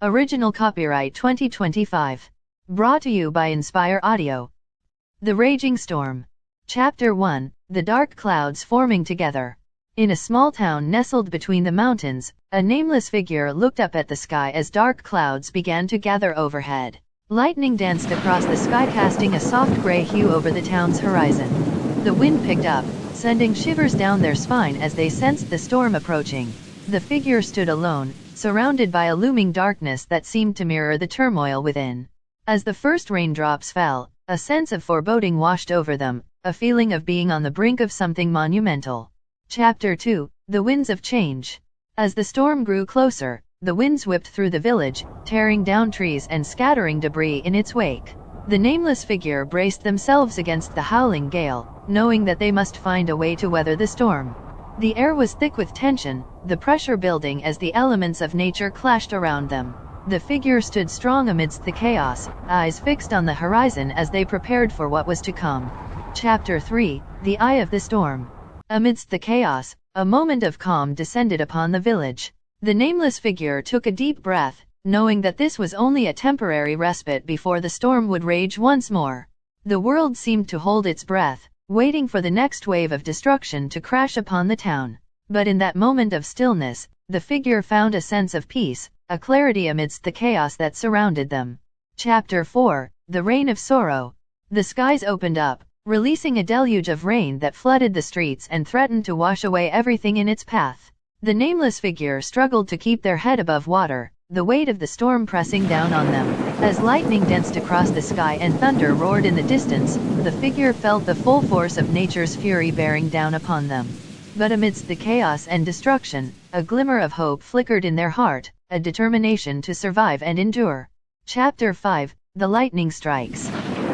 Original copyright 2025. Brought to you by Inspire Audio. The Raging Storm. Chapter 1. The Dark Clouds Forming Together. In a small town nestled between the mountains, a nameless figure looked up at the sky as dark clouds began to gather overhead. Lightning danced across the sky, casting a soft gray hue over the town's horizon. The wind picked up, sending shivers down their spine as they sensed the storm approaching. The figure stood alone, surrounded by a looming darkness that seemed to mirror the turmoil within. As the first raindrops fell, a sense of foreboding washed over them, a feeling of being on the brink of something monumental. Chapter 2. The Winds of Change. As the storm grew closer, the winds whipped through the village, tearing down trees and scattering debris in its wake. The nameless figure braced themselves against the howling gale, knowing that they must find a way to weather the storm. The air was thick with tension, the pressure building as the elements of nature clashed around them. The figure stood strong amidst the chaos, eyes fixed on the horizon as they prepared for what was to come. Chapter 3. The Eye of the Storm. Amidst the chaos, a moment of calm descended upon the village. The nameless figure took a deep breath, knowing that this was only a temporary respite before the storm would rage once more. The world seemed to hold its breath, waiting for the next wave of destruction to crash upon the town. But in that moment of stillness, the figure found a sense of peace, a clarity amidst the chaos that surrounded them. Chapter 4. The Rain of Sorrow. The skies opened up, releasing a deluge of rain that flooded the streets and threatened to wash away everything in its path. The nameless figure struggled to keep their head above water, the weight of the storm pressing down on them. As lightning danced across the sky and thunder roared in the distance, the figure felt the full force of nature's fury bearing down upon them. But amidst the chaos and destruction, a glimmer of hope flickered in their heart, a determination to survive and endure. Chapter 5. The Lightning Strikes.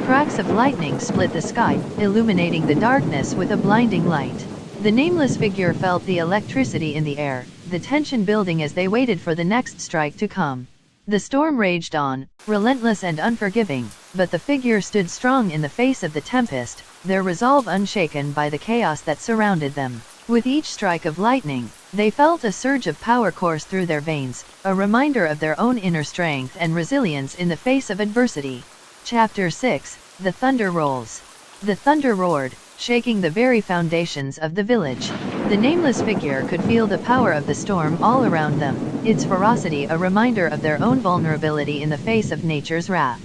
Cracks of lightning split the sky, illuminating the darkness with a blinding light. The nameless figure felt the electricity in the air, the tension building as they waited for the next strike to come. The storm raged on, relentless and unforgiving, but the figure stood strong in the face of the tempest, their resolve unshaken by the chaos that surrounded them. With each strike of lightning, they felt a surge of power course through their veins, a reminder of their own inner strength and resilience in the face of adversity. Chapter 6. The Thunder Rolls. The thunder roared, shaking the very foundations of the village. The nameless figure could feel the power of the storm all around them, its ferocity a reminder of their own vulnerability in the face of nature's wrath.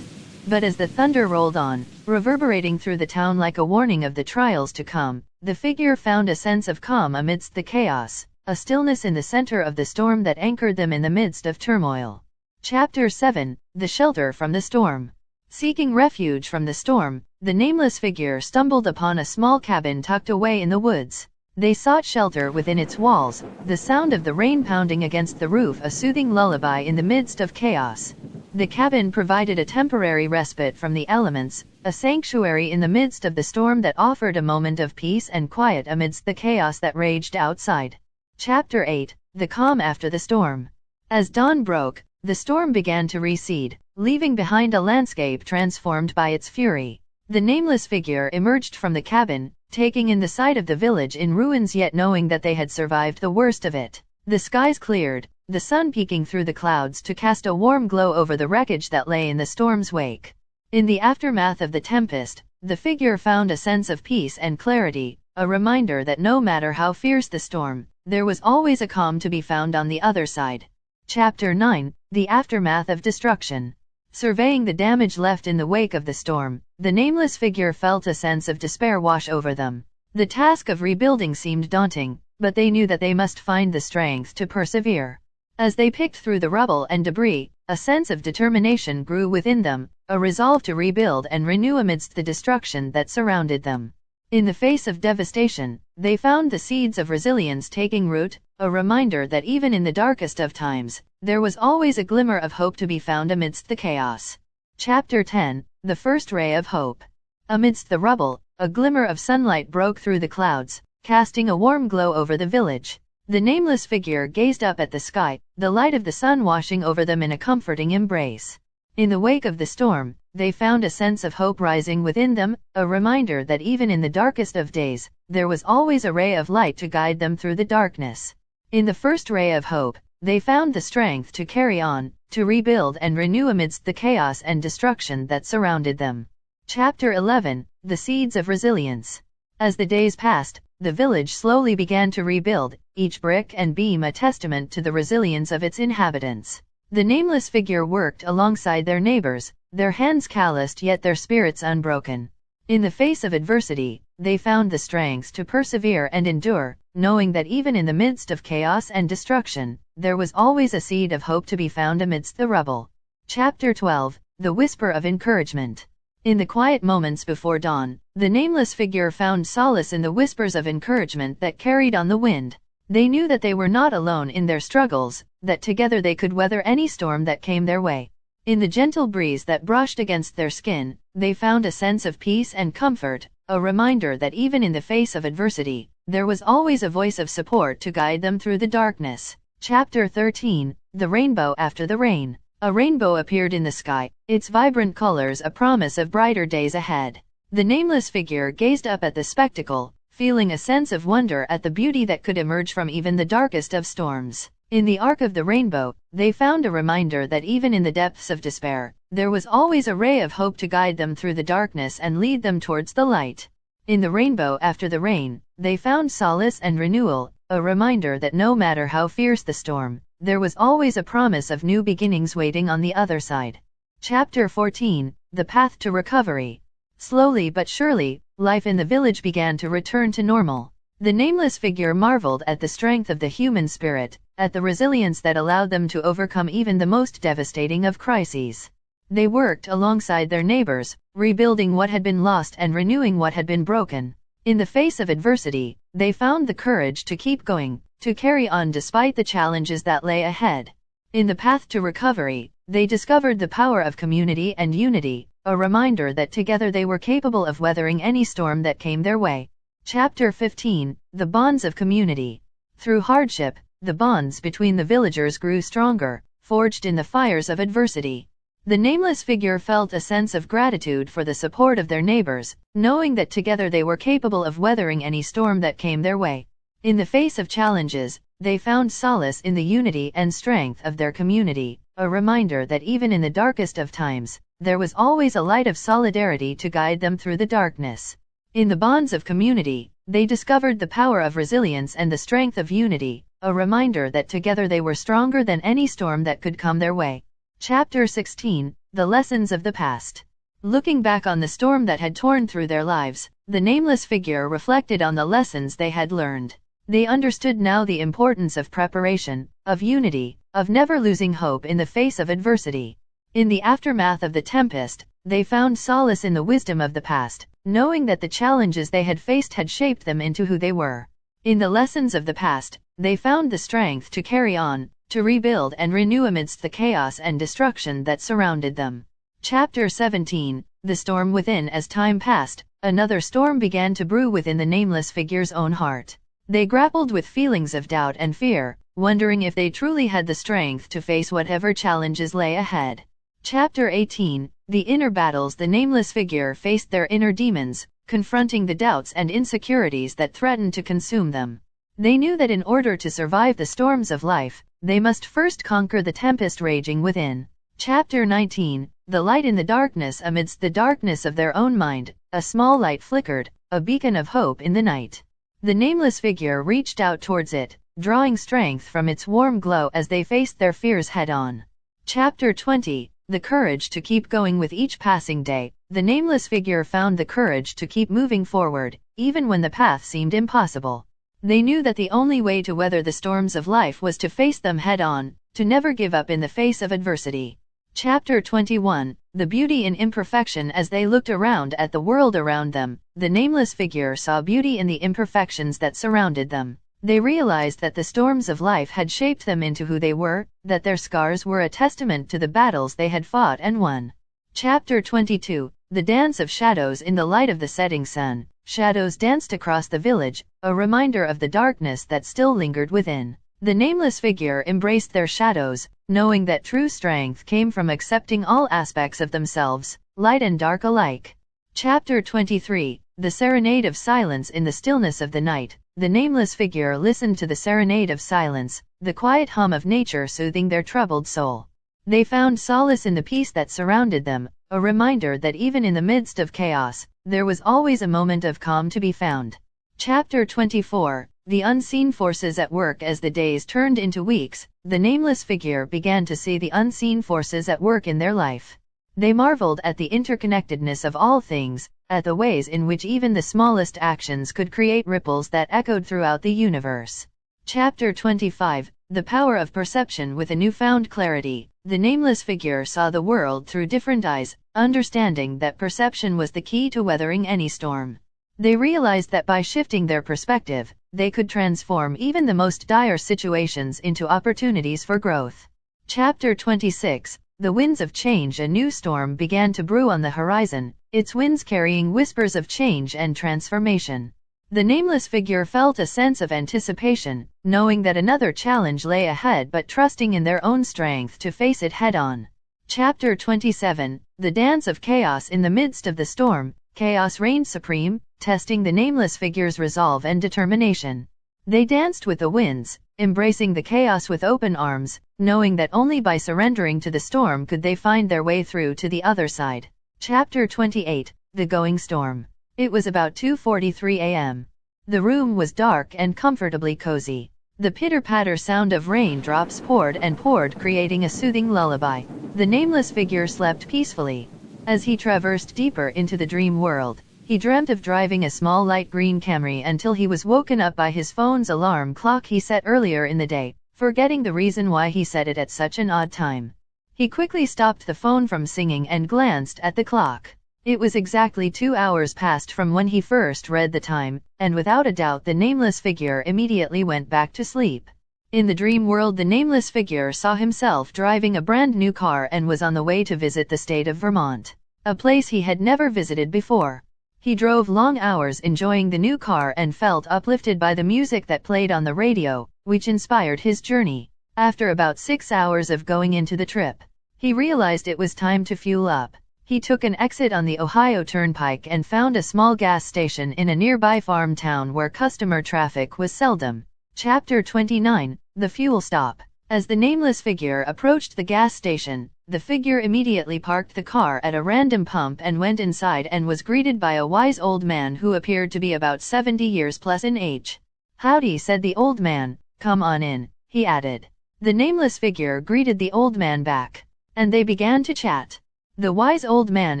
But as the thunder rolled on, reverberating through the town like a warning of the trials to come, the figure found a sense of calm amidst the chaos, a stillness in the center of the storm that anchored them in the midst of turmoil. Chapter 7. The Shelter from the Storm. Seeking refuge from the storm, the nameless figure stumbled upon a small cabin tucked away in the woods. They sought shelter within its walls, the sound of the rain pounding against the roof a soothing lullaby in the midst of chaos. The cabin provided a temporary respite from the elements, a sanctuary in the midst of the storm that offered a moment of peace and quiet amidst the chaos that raged outside. Chapter 8. The Calm After the Storm. As dawn broke, the storm began to recede, leaving behind a landscape transformed by its fury. The nameless figure emerged from the cabin, taking in the sight of the village in ruins yet knowing that they had survived the worst of it. The skies cleared, the sun peeking through the clouds to cast a warm glow over the wreckage that lay in the storm's wake. In the aftermath of the tempest, the figure found a sense of peace and clarity, a reminder that no matter how fierce the storm, there was always a calm to be found on the other side. Chapter 9. The Aftermath of Destruction. Surveying the damage left in the wake of the storm, the nameless figure felt a sense of despair wash over them. The task of rebuilding seemed daunting, but they knew that they must find the strength to persevere. As they picked through the rubble and debris, a sense of determination grew within them, a resolve to rebuild and renew amidst the destruction that surrounded them. In the face of devastation, they found the seeds of resilience taking root, a reminder that even in the darkest of times, there was always a glimmer of hope to be found amidst the chaos. Chapter 10. The First Ray of Hope. Amidst the rubble, a glimmer of sunlight broke through the clouds, casting a warm glow over the village. The nameless figure gazed up at the sky, the light of the sun washing over them in a comforting embrace. In the wake of the storm, they found a sense of hope rising within them, a reminder that even in the darkest of days, there was always a ray of light to guide them through the darkness. In the first ray of hope, they found the strength to carry on, to rebuild and renew amidst the chaos and destruction that surrounded them. Chapter 11, The Seeds of Resilience. As the days passed, the village slowly began to rebuild, each brick and beam a testament to the resilience of its inhabitants. The nameless figure worked alongside their neighbors, their hands calloused yet their spirits unbroken. In the face of adversity, they found the strength to persevere and endure, knowing that even in the midst of chaos and destruction, there was always a seed of hope to be found amidst the rubble. Chapter 12, The Whisper of Encouragement. In the quiet moments before dawn, the nameless figure found solace in the whispers of encouragement that carried on the wind. They knew that they were not alone in their struggles, that together they could weather any storm that came their way. In the gentle breeze that brushed against their skin, they found a sense of peace and comfort, a reminder that even in the face of adversity, there was always a voice of support to guide them through the darkness. Chapter 13, The Rainbow After the Rain. A rainbow appeared in the sky, its vibrant colors a promise of brighter days ahead. The nameless figure gazed up at the spectacle, feeling a sense of wonder at the beauty that could emerge from even the darkest of storms. In the arc of the rainbow, they found a reminder that even in the depths of despair, there was always a ray of hope to guide them through the darkness and lead them towards the light. In the rainbow after the rain, they found solace and renewal, a reminder that no matter how fierce the storm, there was always a promise of new beginnings waiting on the other side. Chapter 14, The Path to Recovery. Slowly but surely, life in the village began to return to normal. The nameless figure marveled at the strength of the human spirit, at the resilience that allowed them to overcome even the most devastating of crises. They worked alongside their neighbors, rebuilding what had been lost and renewing what had been broken. In the face of adversity, they found the courage to keep going, to carry on despite the challenges that lay ahead. In the path to recovery, they discovered the power of community and unity, a reminder that together they were capable of weathering any storm that came their way. Chapter 15, The Bonds of Community. Through hardship, the bonds between the villagers grew stronger, forged in the fires of adversity. The nameless figure felt a sense of gratitude for the support of their neighbors, knowing that together they were capable of weathering any storm that came their way. In the face of challenges, they found solace in the unity and strength of their community, a reminder that even in the darkest of times, there was always a light of solidarity to guide them through the darkness. In the bonds of community, they discovered the power of resilience and the strength of unity, a reminder that together they were stronger than any storm that could come their way. Chapter 16, The Lessons of the Past. Looking back on the storm that had torn through their lives, the nameless figure reflected on the lessons they had learned. They understood now the importance of preparation, of unity, of never losing hope in the face of adversity. In the aftermath of the tempest, they found solace in the wisdom of the past, knowing that the challenges they had faced had shaped them into who they were. In the lessons of the past, they found the strength to carry on, to rebuild and renew amidst the chaos and destruction that surrounded them. Chapter 17, The Storm Within. As time passed, another storm began to brew within the nameless figure's own heart. They grappled with feelings of doubt and fear, wondering if they truly had the strength to face whatever challenges lay ahead. Chapter 18, The Inner Battles. The nameless figure faced their inner demons, confronting the doubts and insecurities that threatened to consume them. They knew that in order to survive the storms of life, they must first conquer the tempest raging within. Chapter 19, The Light. In the darkness. Amidst the darkness of their own mind, a small light flickered, a beacon of hope in the night. The nameless figure reached out towards it, drawing strength from its warm glow as they faced their fears head-on. Chapter 20, The Courage to Keep Going. With each passing day, the nameless figure found the courage to keep moving forward, even when the path seemed impossible. They knew that the only way to weather the storms of life was to face them head-on, to never give up in the face of adversity. Chapter 21, The Beauty in Imperfection. As they looked around at the world around them, the nameless figure saw beauty in the imperfections that surrounded them. They realized that the storms of life had shaped them into who they were, that their scars were a testament to the battles they had fought and won. Chapter 22, The Dance of Shadows. In the light of the setting sun, shadows danced across the village, a reminder of the darkness that still lingered within. The nameless figure embraced their shadows, knowing that true strength came from accepting all aspects of themselves, light and dark alike. Chapter 23, The Serenade of Silence. In the stillness of the night, the nameless figure listened to the serenade of silence, the quiet hum of nature soothing their troubled soul. They found solace in the peace that surrounded them, a reminder that even in the midst of chaos, there was always a moment of calm to be found. Chapter 24. The unseen forces at work. As the days turned into weeks, the nameless figure began to see the unseen forces at work in their life. They marveled at the interconnectedness of all things, at the ways in which even the smallest actions could create ripples that echoed throughout the universe. Chapter 25. The power of perception. With a newfound clarity, the nameless figure saw the world through different eyes, understanding that perception was the key to weathering any storm. They realized that by shifting their perspective, they could transform even the most dire situations into opportunities for growth. Chapter 26. The winds of change. A new storm began to brew on the horizon, its winds carrying whispers of change and transformation. The nameless figure felt a sense of anticipation, knowing that another challenge lay ahead but trusting in their own strength to face it head-on. Chapter 27. The dance of chaos. In the midst of the storm, chaos reigned supreme, testing the nameless figure's resolve and determination. They danced with the winds, embracing the chaos with open arms, knowing that only by surrendering to the storm could they find their way through to the other side. Chapter 28. The going storm. It was about 2:43 a.m. The room was dark and comfortably cozy. The pitter-patter sound of raindrops poured and poured, creating a soothing lullaby. The nameless figure slept peacefully. As he traversed deeper into the dream world, he dreamt of driving a small light green Camry until he was woken up by his phone's alarm clock he set earlier in the day, forgetting the reason why he set it at such an odd time. He quickly stopped the phone from singing and glanced at the clock. It was exactly 2 hours past from when he first read the time, and without a doubt the nameless figure immediately went back to sleep. In the dream world, the nameless figure saw himself driving a brand new car and was on the way to visit the state of Vermont, a place he had never visited before. He drove long hours enjoying the new car and felt uplifted by the music that played on the radio, which inspired his journey. After about 6 hours of going into the trip, he realized it was time to fuel up. He took an exit on the Ohio Turnpike and found a small gas station in a nearby farm town where customer traffic was seldom. Chapter 29. The fuel stop. As the nameless figure approached the gas station, the figure immediately parked the car at a random pump and went inside and was greeted by a wise old man who appeared to be about 70 years plus in age. "Howdy," said the old man. "Come on in," he added. The nameless figure greeted the old man back, and they began to chat. The wise old man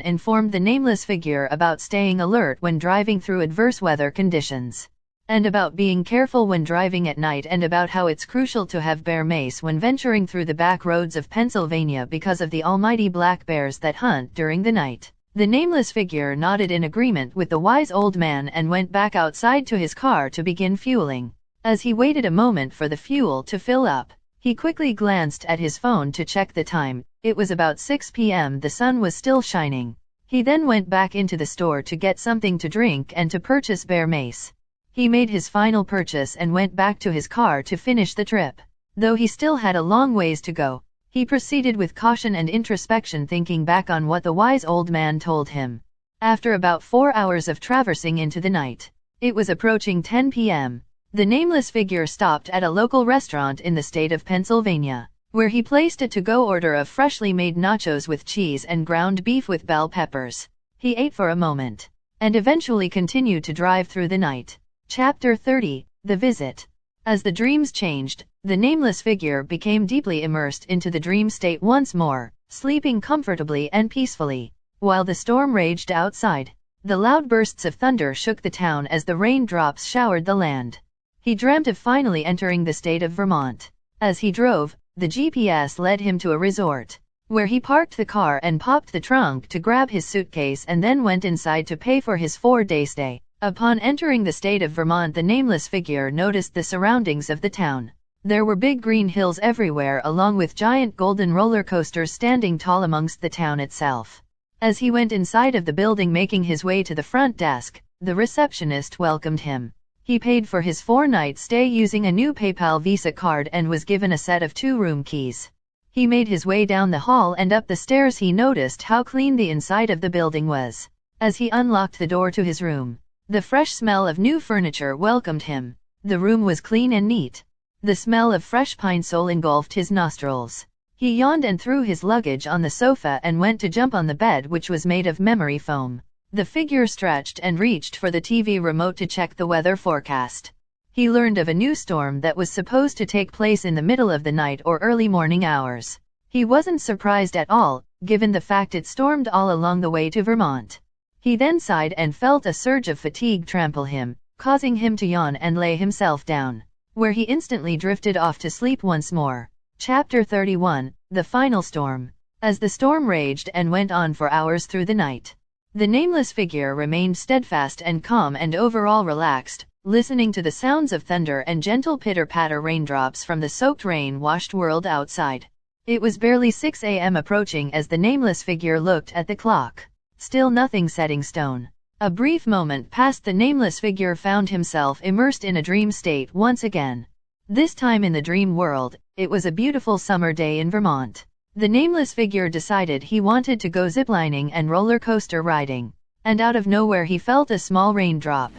informed the nameless figure about staying alert when driving through adverse weather conditions, and about being careful when driving at night, and about how it's crucial to have bear mace when venturing through the back roads of Pennsylvania because of the almighty black bears that hunt during the night. The nameless figure nodded in agreement with the wise old man and went back outside to his car to begin fueling. As he waited a moment for the fuel to fill up, he quickly glanced at his phone to check the time. It was about 6 p.m. The sun was still shining. He then went back into the store to get something to drink and to purchase bear mace. He made his final purchase and went back to his car to finish the trip. Though he still had a long ways to go, he proceeded with caution and introspection, thinking back on what the wise old man told him. After about 4 hours of traversing into the night, it was approaching 10 p.m. The nameless figure stopped at a local restaurant in the state of Pennsylvania, where he placed a to-go order of freshly made nachos with cheese and ground beef with bell peppers. He ate for a moment, and eventually continued to drive through the night. Chapter 30. The Visit. As the dreams changed, the nameless figure became deeply immersed into the dream state once more, sleeping comfortably and peacefully. While the storm raged outside, the loud bursts of thunder shook the town as the raindrops showered the land. He dreamt of finally entering the state of Vermont. As he drove, the GPS led him to a resort, where he parked the car and popped the trunk to grab his suitcase and then went inside to pay for his 4-day stay. Upon entering the state of Vermont, the nameless figure noticed the surroundings of the town. There were big green hills everywhere, along with giant golden roller coasters standing tall amongst the town itself. As he went inside of the building, making his way to the front desk, the receptionist welcomed him. He paid for his 4-night stay using a new PayPal Visa card and was given a set of 2 room keys. He made his way down the hall and up the stairs. He noticed how clean the inside of the building was. As he unlocked the door to his room, the fresh smell of new furniture welcomed him. The room was clean and neat. The smell of fresh pine sol engulfed his nostrils. He yawned and threw his luggage on the sofa and went to jump on the bed, which was made of memory foam. The figure stretched and reached for the TV remote to check the weather forecast. He learned of a new storm that was supposed to take place in the middle of the night or early morning hours. He wasn't surprised at all, given the fact it stormed all along the way to Vermont. He then sighed and felt a surge of fatigue trample him, causing him to yawn and lay himself down, where he instantly drifted off to sleep once more. Chapter 31, The Final Storm. As the storm raged and went on for hours through the night, the nameless figure remained steadfast and calm and overall relaxed, listening to the sounds of thunder and gentle pitter-patter raindrops from the soaked rain-washed world outside. It was barely 6 a.m. approaching as the nameless figure looked at the clock. Still nothing set in stone. A brief moment passed. The nameless figure found himself immersed in a dream state once again. This time in the dream world, it was a beautiful summer day in Vermont. The nameless figure decided he wanted to go ziplining and roller coaster riding. And out of nowhere he felt a small raindrop.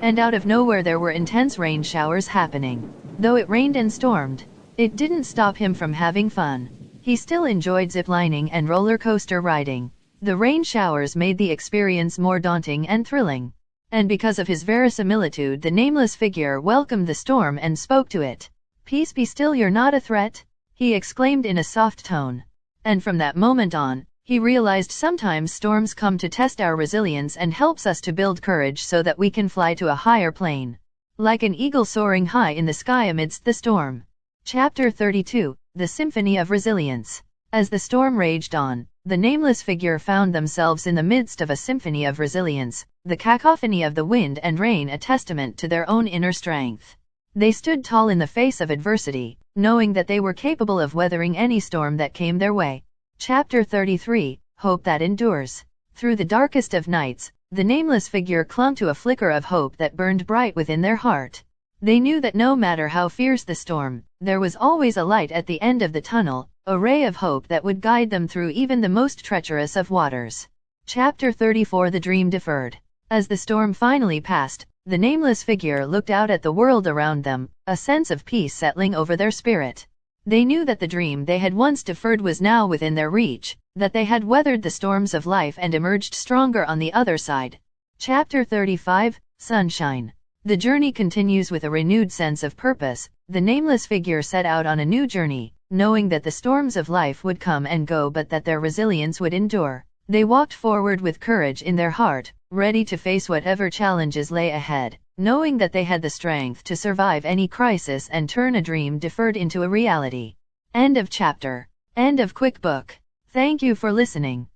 And out of nowhere there were intense rain showers happening. Though it rained and stormed, it didn't stop him from having fun. He still enjoyed ziplining and roller coaster riding. The rain showers made the experience more daunting and thrilling. And because of his verisimilitude, the nameless figure welcomed the storm and spoke to it. "Peace be still, you're not a threat," he exclaimed in a soft tone. And from that moment on, he realized sometimes storms come to test our resilience and helps us to build courage so that we can fly to a higher plane. Like an eagle soaring high in the sky amidst the storm. Chapter 32, The Symphony of Resilience. As the storm raged on, the nameless figure found themselves in the midst of a symphony of resilience, the cacophony of the wind and rain a testament to their own inner strength. They stood tall in the face of adversity, knowing that they were capable of weathering any storm that came their way. Chapter 33, Hope That Endures. Through the darkest of nights, the nameless figure clung to a flicker of hope that burned bright within their heart. They knew that no matter how fierce the storm, there was always a light at the end of the tunnel, a ray of hope that would guide them through even the most treacherous of waters. Chapter 34, The Dream Deferred. As the storm finally passed, the nameless figure looked out at the world around them, a sense of peace settling over their spirit. They knew that the dream they had once deferred was now within their reach, that they had weathered the storms of life and emerged stronger on the other side. Chapter 35, Sunshine. The journey continues with a renewed sense of purpose. The nameless figure set out on a new journey, knowing that the storms of life would come and go but that their resilience would endure. They walked forward with courage in their heart, ready to face whatever challenges lay ahead, knowing that they had the strength to survive any crisis and turn a dream deferred into a reality. End of chapter. End of quick book. Thank you for listening.